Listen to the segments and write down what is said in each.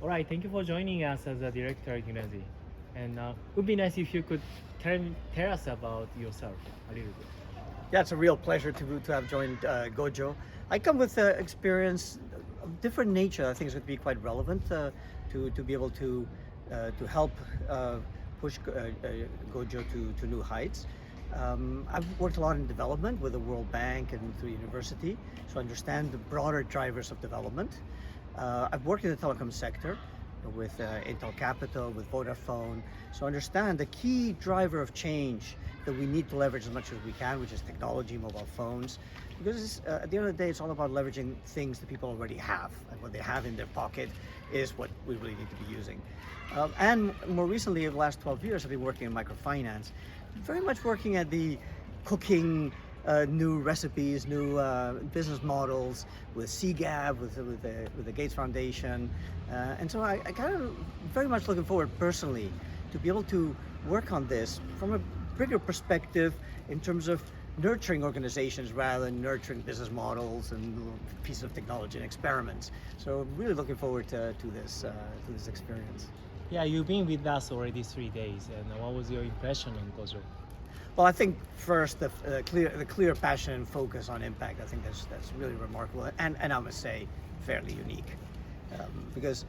All right, thank you for joining us as a director, Ignacio. And it would be nice if you could tell us about yourself a little bit. Yeah, it's a real pleasure to have joined Gojo. I come with experience of different nature. I think it's going to be quite relevant to be able to help push Gojo to new heights. I've worked a lot in development with the World Bank and through university, so I understand the broader drivers of development. I've worked in the telecom sector with Intel Capital, with Vodafone, so I understand the key driver of change that we need to leverage as much as we can, which is technology, mobile phones, because at the end of the day, it's all about leveraging things that people already have, and what they have in their pocket is what we really need to be using. And more recently, over the last 12 years, I've been working in microfinance, very much working at the cooking new recipes, new business models with CGAB, with the Gates Foundation. And so I kind of very much looking forward personally to be able to work on this from a bigger perspective in terms of nurturing organizations rather than nurturing business models and pieces of technology and experiments. So really looking forward to this experience. Yeah, you've been with us already 3 days, and what was your impression on Gojo? Well, I think first the clear passion and focus on impact. I think that's really remarkable, and I must say fairly unique, because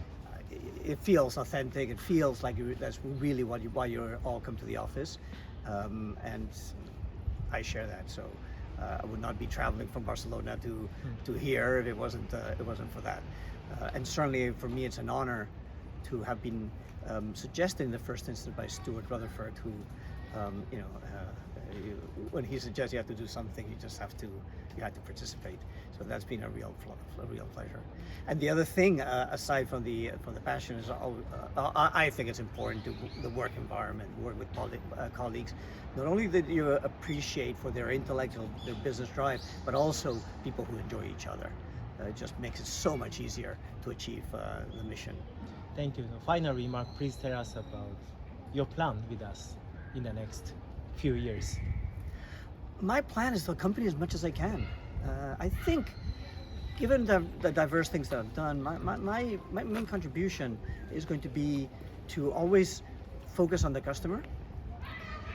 it feels authentic. It feels like that's really why you all come to the office, and I share that. So I would not be traveling from Barcelona to here if it wasn't for that. And certainly for me, it's an honor to have been suggested in the first instance by Stuart Rutherford, who when he suggests you have to do something, you have to participate. So that's been a real pleasure. And the other thing, aside from the passion, is I think it's important to the work environment, work with colleagues. Not only that you appreciate for their intellectual, their business drive, but also people who enjoy each other. It just makes it so much easier to achieve the mission. Thank you. Final remark, please tell us about your plan with us in the next few years. My plan is to accompany as much as I can. I think, given the diverse things that I've done, my main contribution is going to be to always focus on the customer,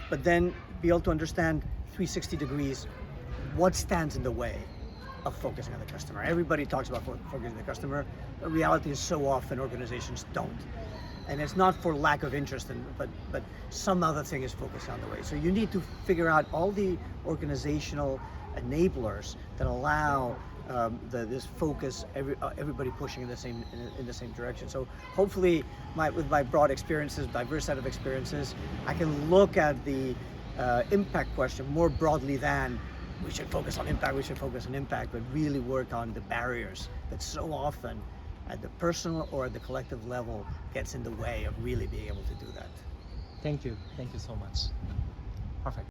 but then be able to understand 360 degrees what stands in the way of focusing on the customer. Everybody talks about focusing on the customer. The reality is so often organizations don't. And it's not for lack of interest, but some other thing is focused on the way. So you need to figure out all the organizational enablers that allow this focus, everybody pushing in the same direction. So hopefully, with my broad experiences, diverse set of experiences, I can look at the impact question more broadly than we should focus on impact, but really work on the barriers that so often at the personal or at the collective level gets in the way of really being able to do that. Thank you so much. Perfect.